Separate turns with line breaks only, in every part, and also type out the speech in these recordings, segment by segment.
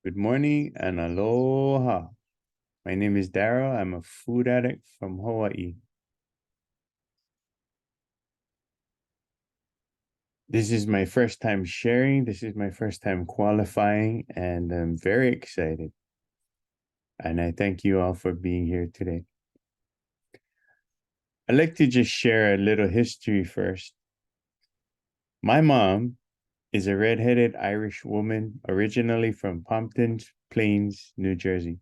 Good morning and aloha. My name is Daryl. I'm a food addict from Hawaii. This is my first time sharing. This is my first time qualifying, and I'm very excited. And I thank you all for being here today. I'd like to just share a little history first. My mom is a redheaded Irish woman originally from Pompton Plains, New Jersey.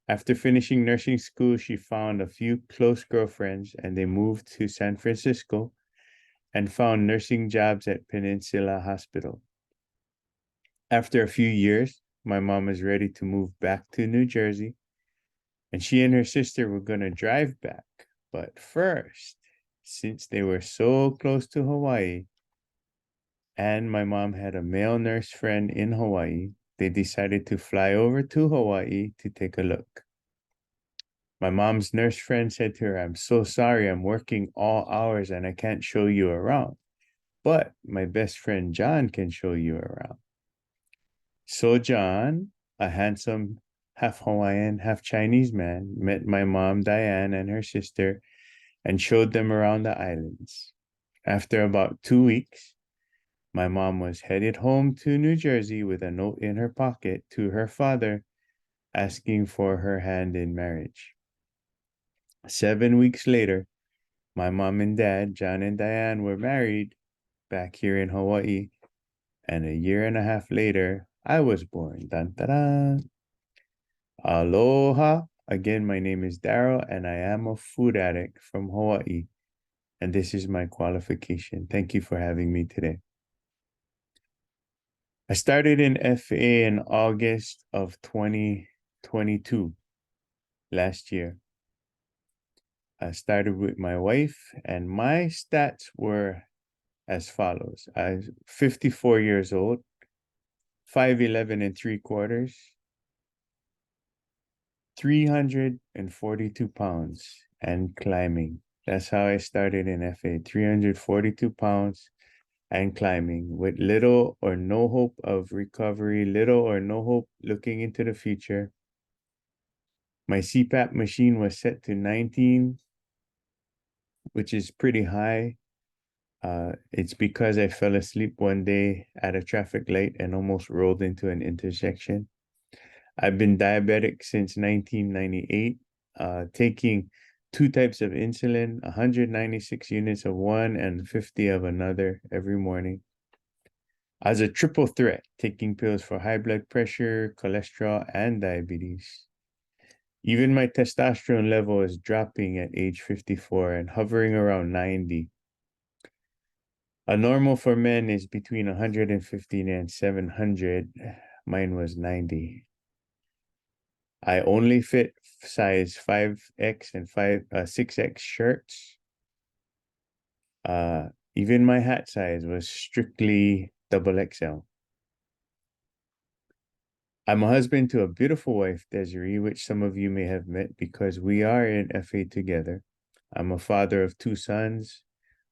After finishing nursing school, she found a few close girlfriends and they moved to San Francisco and found nursing jobs at Peninsula Hospital. After a few years, my mom was ready to move back to New Jersey, and she and her sister were going to drive back. But first, since they were so close to Hawaii, and my mom had a male nurse friend in Hawaii, they decided to fly over to Hawaii to take a look. My mom's nurse friend said to her, "I'm so sorry, I'm working all hours and I can't show you around. But my best friend John can show you around." So John, a handsome, half Hawaiian, half Chinese man, met my mom Diane and her sister and showed them around the islands. After about 2 weeks, my mom was headed home to New Jersey with a note in her pocket to her father asking for her hand in marriage. 7 weeks later, my mom and dad, John and Diane, were married back here in Hawaii. And a year and a half later, I was born. Dun, dun, dun. Aloha. Again, my name is Daryl, and I am a food addict from Hawaii. And this is my qualification. Thank you for having me today. I started in FA in August of 2022, last year. I started with my wife, and my stats were as follows. I was 54 years old, 5'11 and 3/4, 342 pounds and climbing. That's how I started in FA, 342 pounds and climbing with little or no hope of recovery, little or no hope looking into the future. My CPAP machine was set to 19, which is pretty high. It's because I fell asleep one day at a traffic light and almost rolled into an intersection. I've been diabetic since 1998, taking two types of insulin, 196 units of one and 50 of another every morning. As a triple threat, taking pills for high blood pressure, cholesterol, and diabetes. Even my testosterone level is dropping at age 54 and hovering around 90. A normal for men is between 115 and 700. Mine was 90. I only fit size 5X and 6X shirts. Even my hat size was strictly double XL. I'm a husband to a beautiful wife, Desiree, which some of you may have met because we are in FA together. I'm a father of two sons.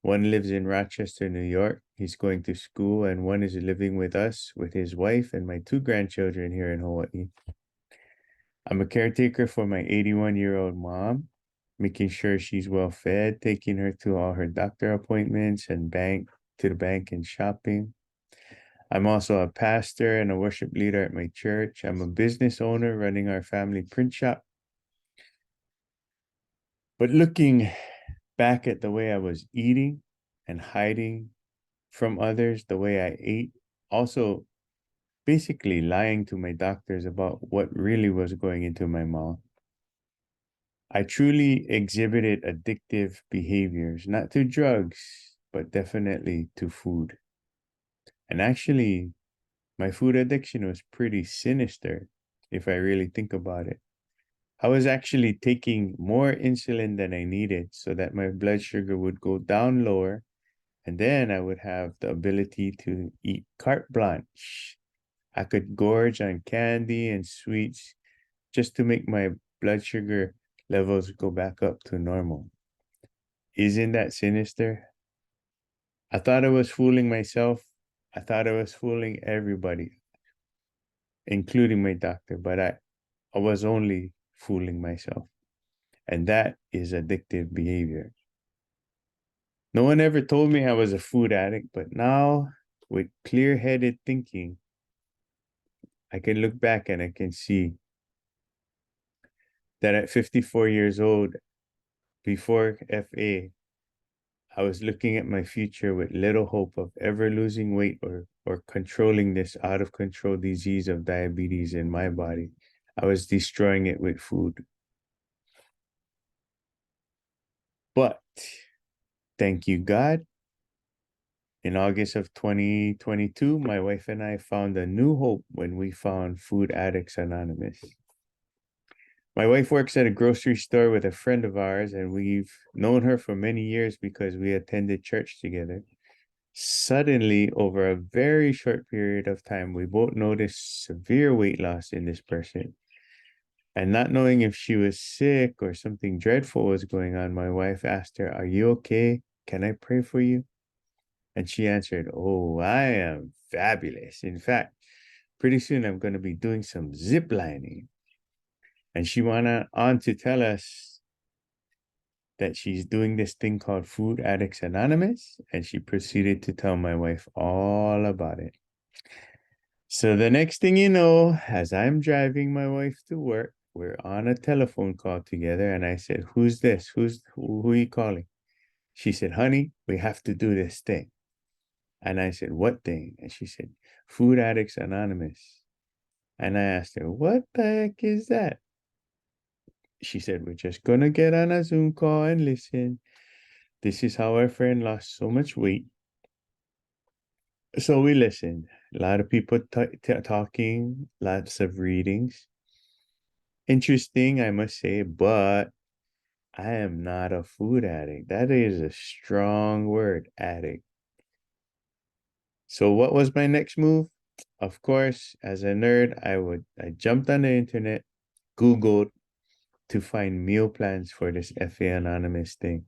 One lives in Rochester, New York. He's going to school, and one is living with us with his wife and my two grandchildren here in Hawaii. I'm a caretaker for my 81-year-old mom, making sure she's well fed, taking her to all her doctor appointments and to the bank and shopping. I'm also a pastor and a worship leader at my church. I'm a business owner running our family print shop. But looking back at the way I was eating and hiding from others, the way I ate, also basically lying to my doctors about what really was going into my mouth. I truly exhibited addictive behaviors, not to drugs, but definitely to food. And actually, my food addiction was pretty sinister if I really think about it. I was actually taking more insulin than I needed so that my blood sugar would go down lower, and then I would have the ability to eat carte blanche. I could gorge on candy and sweets just to make my blood sugar levels go back up to normal. Isn't that sinister? I thought I was fooling myself. I thought I was fooling everybody. including my doctor, but I was only fooling myself. And that is addictive behavior. No one ever told me I was a food addict, but now with clear-headed thinking, I can look back and I can see that at 54 years old, before FA, I was looking at my future with little hope of ever losing weight or controlling this out of control disease of diabetes in my body. I was destroying it with food. But thank you, God. In August of 2022, my wife and I found a new hope when we found Food Addicts Anonymous. My wife works at a grocery store with a friend of ours, and we've known her for many years because we attended church together. Suddenly, over a very short period of time, we both noticed severe weight loss in this person. And not knowing if she was sick or something dreadful was going on, my wife asked her, "Are you okay? Can I pray for you?" And she answered, "Oh, I am fabulous. In fact, pretty soon I'm going to be doing some zip lining." And she went on to tell us that she's doing this thing called Food Addicts Anonymous, and she proceeded to tell my wife all about it. So the next thing you know, as I'm driving my wife to work, we're on a telephone call together, and I said, "Who's this? Who are you calling?" She said, "Honey, we have to do this thing." And I said, "What thing?" And she said, "Food Addicts Anonymous." And I asked her, "What the heck is that?" She said, "We're just going to get on a Zoom call and listen. This is how our friend lost so much weight." So we listened. A lot of people talking, lots of readings. Interesting, I must say, but I am not a food addict. That is a strong word, addict. So what was my next move? Of course, as a nerd, I jumped on the internet, Googled to find meal plans for this FA Anonymous thing,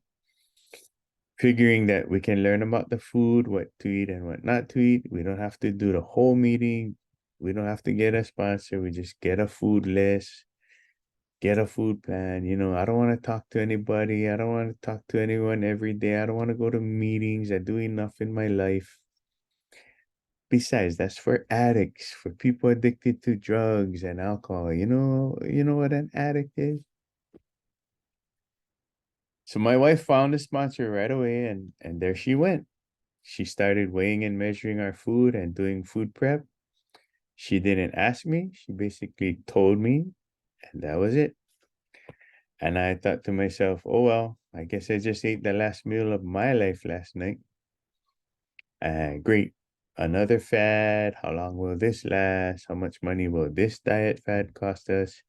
figuring that we can learn about the food, what to eat and what not to eat. We don't have to do the whole meeting. We don't have to get a sponsor. We just get a food list, get a food plan. I don't want to talk to anybody. I don't want to talk to anyone every day. I don't want to go to meetings. I do enough in my life. Besides, that's for addicts, for people addicted to drugs and alcohol. You know what an addict is? So my wife found a sponsor right away, and there she went. She started weighing and measuring our food and doing food prep. She didn't ask me. She basically told me, and that was it. And I thought to myself, oh, well, I guess I just ate the last meal of my life last night. Great. Another fad. How long will this last? How much money will this diet fad cost us?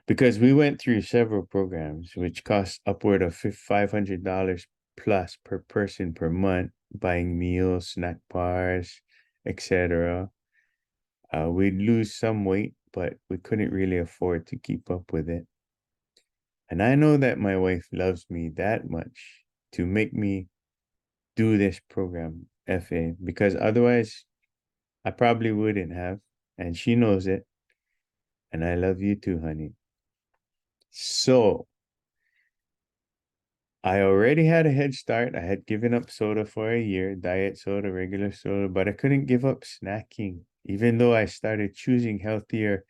Because we went through several programs, which cost upward of $500 plus per person per month, buying meals, snack bars, etc. We'd lose some weight, but we couldn't really afford to keep up with it. And I know that my wife loves me that much to make me do this program, FA, because otherwise I probably wouldn't have. And she knows it. And I love you too, honey. So I already had a head start. I had given up soda for a year, diet soda, regular soda, but I couldn't give up snacking. Even though I started choosing healthier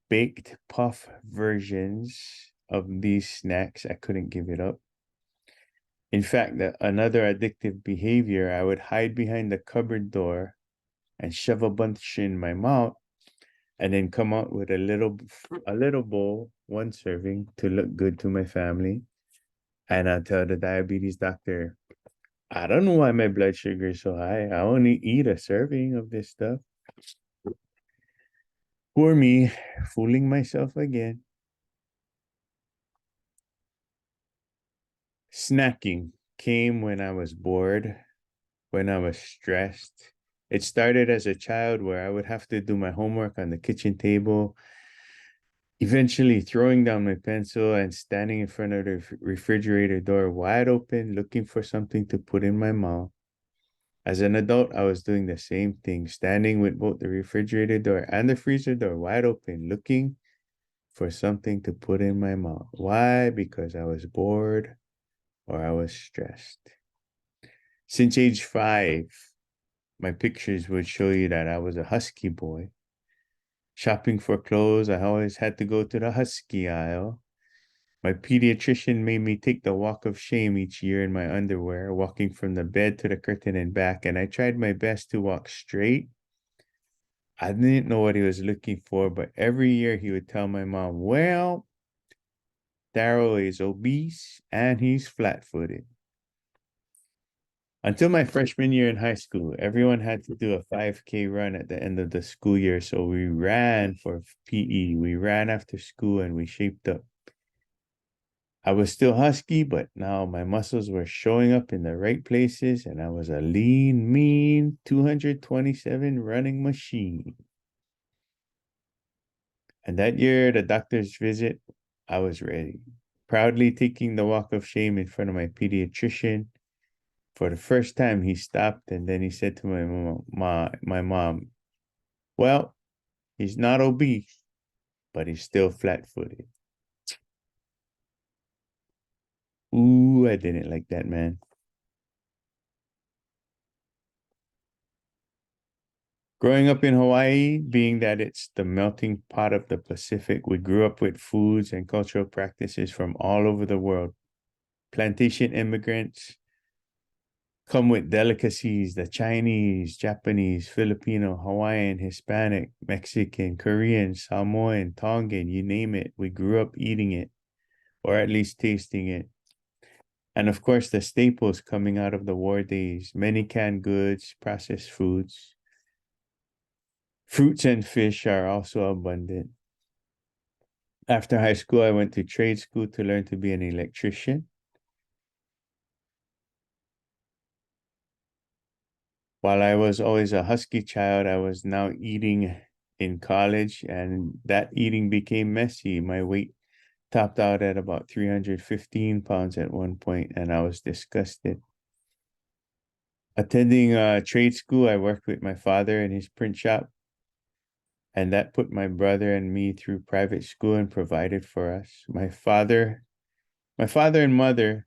baked puff versions of these snacks, I couldn't give it up. In fact, another addictive behavior, I would hide behind the cupboard door and shove a bunch in my mouth and then come out with a little bowl, one serving to look good to my family. And I'll tell the diabetes doctor, "I don't know why my blood sugar is so high. I only eat a serving of this stuff." Poor me, fooling myself again. Snacking came when I was bored, when I was stressed. It started as a child where I would have to do my homework on the kitchen table, eventually throwing down my pencil and standing in front of the refrigerator door wide open, looking for something to put in my mouth. As an adult, I was doing the same thing, standing with both the refrigerator door and the freezer door wide open, looking for something to put in my mouth. Why? Because I was bored or I was stressed. Since age 5, my pictures would show you that I was a husky boy. Shopping for clothes, I always had to go to the husky aisle. My pediatrician made me take the walk of shame each year in my underwear, walking from the bed to the curtain and back, and I tried my best to walk straight. I didn't know what he was looking for, but every year he would tell my mom, well, Daryl is obese and he's flat footed. Until my freshman year in high school, everyone had to do a 5K run at the end of the school year. So we ran for PE. We ran after school and we shaped up. I was still husky, but now my muscles were showing up in the right places and I was a lean, mean 227 running machine. And that year, the doctor's visit, I was ready. Proudly taking the walk of shame in front of my pediatrician. For the first time, he stopped and then he said to my mom, well, he's not obese, but he's still flat-footed. Ooh, I didn't like that, man. Growing up in Hawaii, being that it's the melting pot of the Pacific, we grew up with foods and cultural practices from all over the world. Plantation immigrants come with delicacies, the Chinese, Japanese, Filipino, Hawaiian, Hispanic, Mexican, Korean, Samoan, Tongan, you name it. We grew up eating it, or at least tasting it. And of course, the staples coming out of the war days, many canned goods, processed foods. Fruits and fish are also abundant. After high school, I went to trade school to learn to be an electrician. While I was always a husky child, I was now eating in college, and that eating became messy. My weight topped out at about 315 pounds at one point, and I was disgusted. Attending trade school, I worked with my father in his print shop, and that put my brother and me through private school and provided for us. My father and mother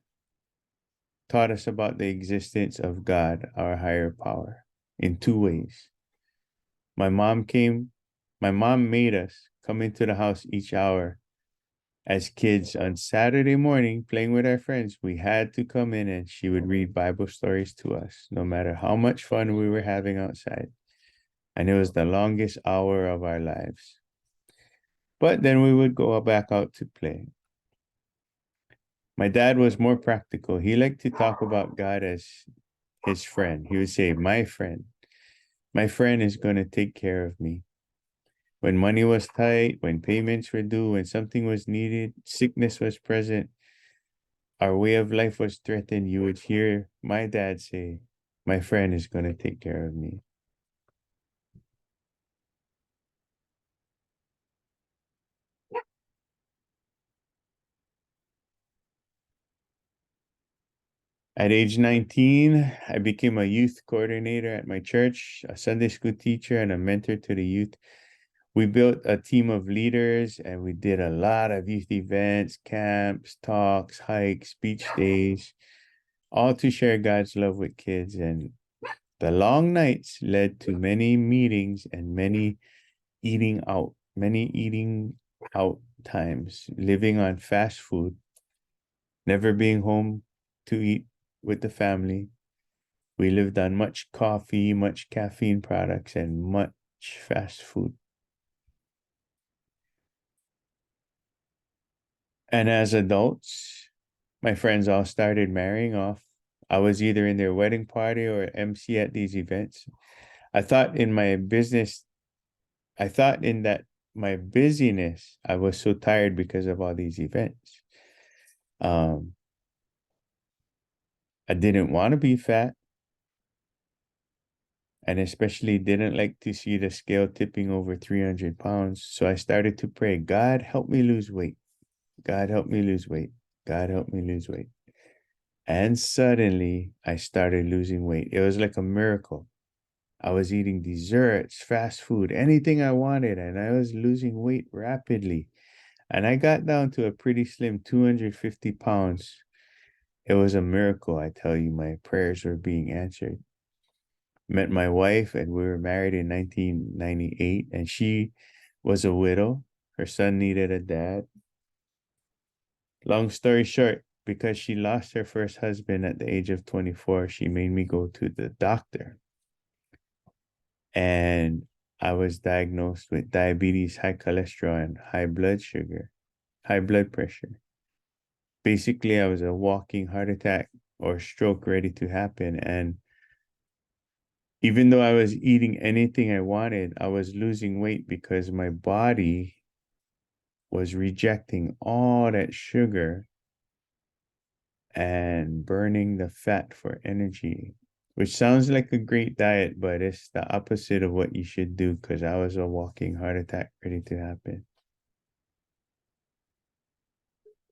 taught us about the existence of God, our higher power, in two ways. My mom came, my mom made us come into the house each hour. As kids on Saturday morning, playing with our friends, we had to come in and she would read Bible stories to us, no matter how much fun we were having outside. And it was the longest hour of our lives. But then we would go back out to play. My dad was more practical. He liked to talk about God as his friend. He would say, my friend is going to take care of me. When money was tight, when payments were due, when something was needed, sickness was present, our way of life was threatened, you would hear my dad say, my friend is going to take care of me. At age 19, I became a youth coordinator at my church, a Sunday school teacher, and a mentor to the youth. We built a team of leaders and we did a lot of youth events, camps, talks, hikes, beach days, all to share God's love with kids. And the long nights led to many meetings and many eating out times, living on fast food, never being home to eat with the family. We lived on much coffee, much caffeine products, and much fast food. And as adults, my friends all started marrying off. I was either in their wedding party or MC at these events. I thought in my business, I thought in that my busyness, I was so tired because of all these events. Um, I didn't want to be fat and especially didn't like to see the scale tipping over 300 pounds. So I started to pray, God, help me lose weight. God, help me lose weight. God, help me lose weight. And suddenly I started losing weight. It was like a miracle. I was eating desserts, fast food, anything I wanted, and I was losing weight rapidly. And I got down to a pretty slim 250 pounds. It was a miracle, I tell you. My prayers were being answered. Met my wife, and we were married in 1998, and she was a widow. Her son needed a dad. Long story short, because she lost her first husband at the age of 24, she made me go to the doctor. And I was diagnosed with diabetes, high cholesterol, and high blood pressure. Basically, I was a walking heart attack or stroke ready to happen. And even though I was eating anything I wanted, I was losing weight because my body was rejecting all that sugar and burning the fat for energy, which sounds like a great diet, but it's the opposite of what you should do because I was a walking heart attack ready to happen.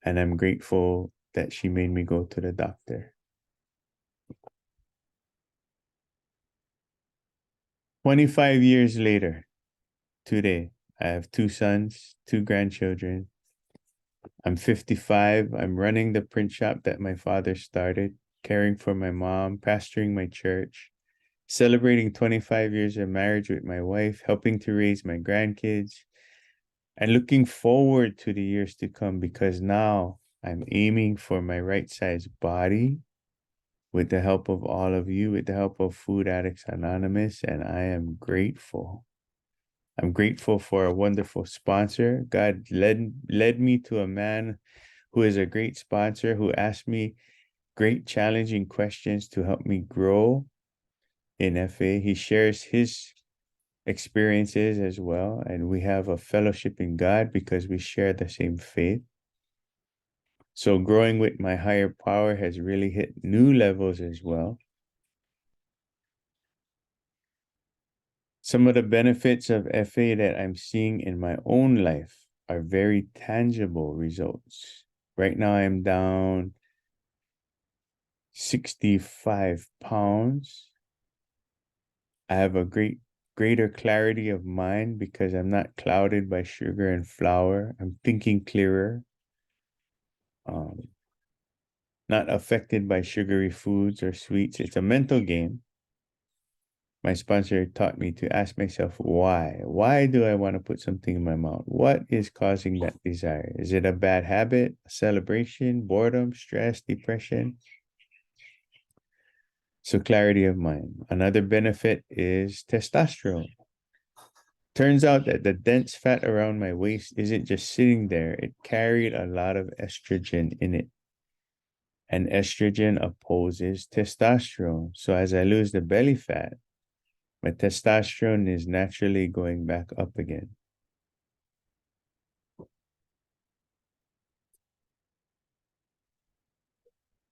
And I'm grateful that she made me go to the doctor. 25 years later, today, I have two sons, two grandchildren. I'm 55. I'm running the print shop that my father started, caring for my mom, pastoring my church, celebrating 25 years of marriage with my wife, helping to raise my grandkids, and looking forward to the years to come because now I'm aiming for my right size body with the help of all of you, with the help of Food Addicts Anonymous, and I am grateful. I'm grateful for a wonderful sponsor. God led me to a man who is a great sponsor who asked me great challenging questions to help me grow in FA. He shares his experiences as well, and we have a fellowship in God because we share the same faith. So growing with my higher power has really hit new levels as well. Some of the benefits of FA that I'm seeing in my own life are very tangible results. Right now, I'm down 65 pounds. I have a greater clarity of mind because I'm not clouded by sugar and flour. I'm thinking clearer, um, not affected by sugary foods or sweets. It's a mental game. My sponsor taught me to ask myself why. Why do I want to put something in my mouth? What is causing that desire? Is it a bad habit, a celebration, boredom, stress, depression? So clarity of mind. Another benefit is testosterone. Turns out that the dense fat around my waist isn't just sitting there, it carried a lot of estrogen in it. And estrogen opposes testosterone. So as I lose the belly fat, my testosterone is naturally going back up again.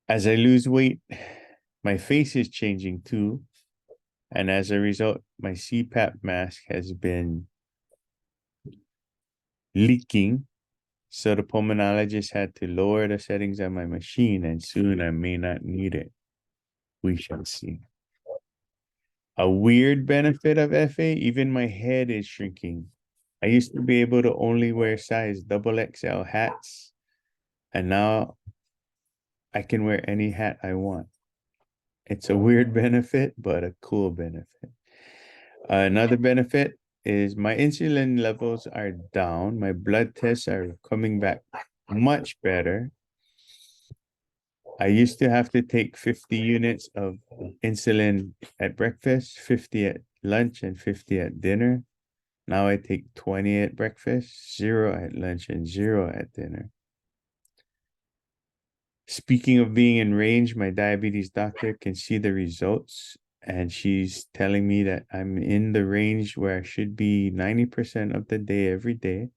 As I lose weight, my face is changing too. And as a result, my CPAP mask has been leaking. So the pulmonologist had to lower the settings on my machine, and soon I may not need it. We shall see. A weird benefit of FA, even my head is shrinking. I used to be able to only wear size double XL hats, and now I can wear any hat I want. It's a weird benefit, but a cool benefit. Another benefit is my insulin levels are down. My blood tests are coming back much better. I used to have to take 50 units of insulin at breakfast, 50 at lunch, and 50 at dinner. Now I take 20 at breakfast, 0 at lunch, and 0 at dinner. Speaking of being in range, my diabetes doctor can see the results, and she's telling me that I'm in the range where I should be 90% of the day every day.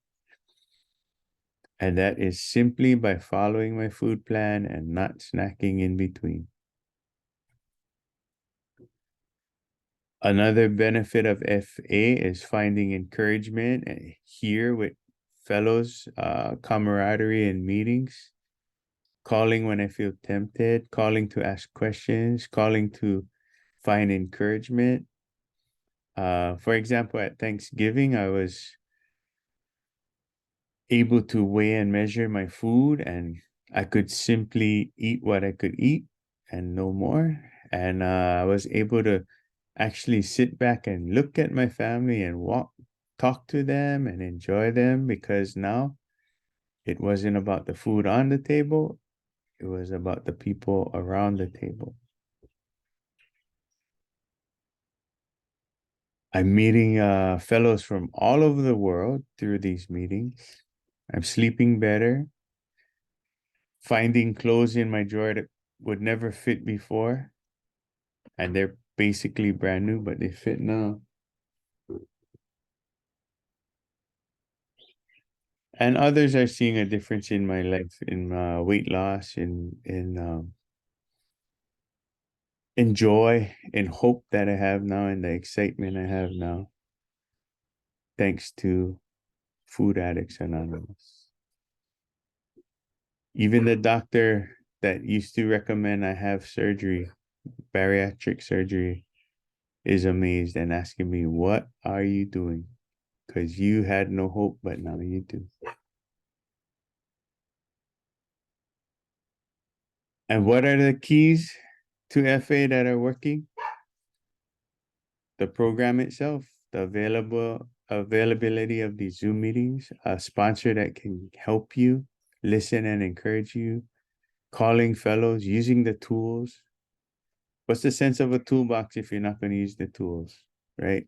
And that is simply by following my food plan and not snacking in between. Another benefit of FA is finding encouragement here with fellows, camaraderie in meetings. calling when I feel tempted, calling to ask questions, calling to find encouragement. For example, at Thanksgiving, I was able to weigh and measure my food, and I could simply eat what I could eat and no more. And I was able to actually sit back and look at my family and talk to them and enjoy them, because now it wasn't about the food on the table, it was about the people around the table. I'm meeting fellows from all over the world through these meetings. I'm sleeping better, finding clothes in my drawer that would never fit before. And they're basically brand new, but they fit now. And others are seeing a difference in my life, in weight loss, in joy, in hope that I have now, and the excitement I have now, thanks to Food Addicts Anonymous. Even the doctor that used to recommend I have surgery, bariatric surgery, is amazed and asking me, "What are you doing? Because you had no hope, but now you do." And what are the keys to FA that are working? The program itself, the availability of these Zoom meetings, a sponsor that can help you, listen and encourage you, calling fellows, using the tools. What's the sense of a toolbox if you're not going to use the tools, right?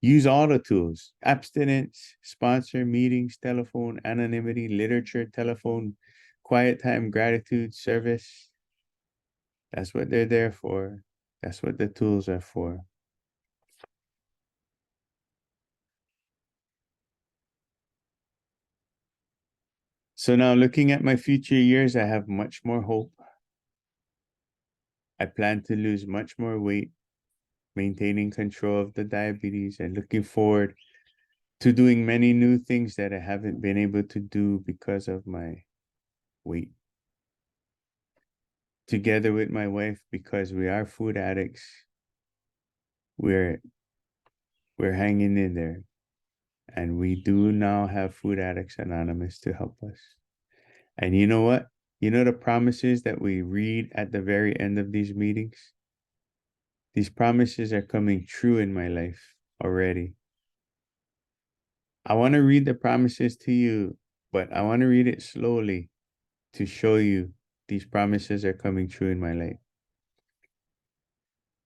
Use all the tools: abstinence, sponsor, meetings, telephone, anonymity, literature, telephone, quiet time, gratitude, service. That's what they're there for. That's what the tools are for. So now, looking at my future years, I have much more hope. I plan to lose much more weight, maintaining control of the diabetes, and looking forward to doing many new things that I haven't been able to do because of my weight. Together with my wife, because we are food addicts, we're hanging in there. And we do now have Food Addicts Anonymous to help us. And you know what? You know the promises that we read at the very end of these meetings? These promises are coming true in my life already. I want to read the promises to you, but I want to read it slowly to show you these promises are coming true in my life.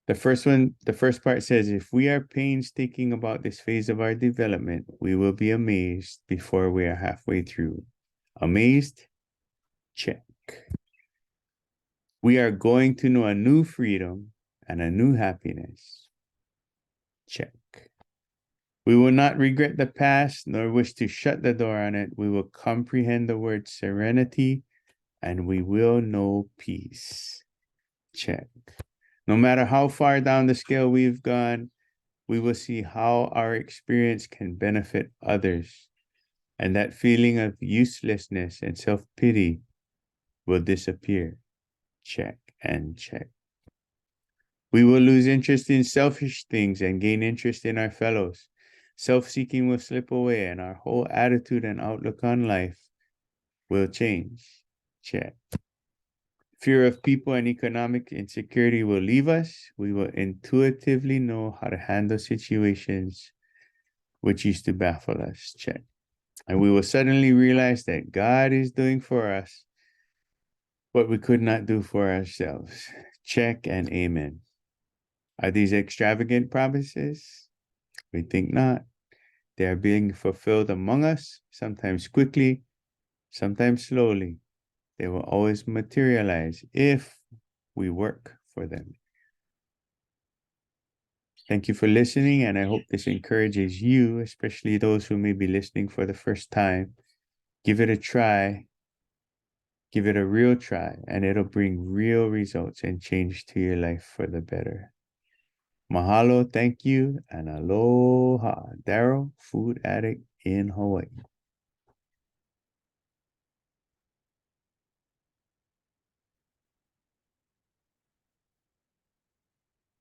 The first part says, if we are painstaking about this phase of our development, we will be amazed before we are halfway through. Amazed? Check. We are going to know a new freedom and a new happiness. Check. We will not regret the past nor wish to shut the door on it. We will comprehend the word serenity and we will know peace. Check. No matter how far down the scale we've gone, we will see how our experience can benefit others. And that feeling of uselessness and self-pity will disappear. Check and check. We will lose interest in selfish things and gain interest in our fellows. Self-seeking will slip away and our whole attitude and outlook on life will change. Check. Fear of people and economic insecurity will leave us. We will intuitively know how to handle situations which used to baffle us. Check. And we will suddenly realize that God is doing for us what we could not do for ourselves. Check and amen. Are these extravagant promises? We think not. They are being fulfilled among us, sometimes quickly, sometimes slowly. They will always materialize if we work for them. Thank you for listening, and I hope this encourages you, especially those who may be listening for the first time. Give it a try. Give it a real try, and it'll bring real results and change to your life for the better. Mahalo, thank you, and aloha. Daryl, food addict in Hawaii.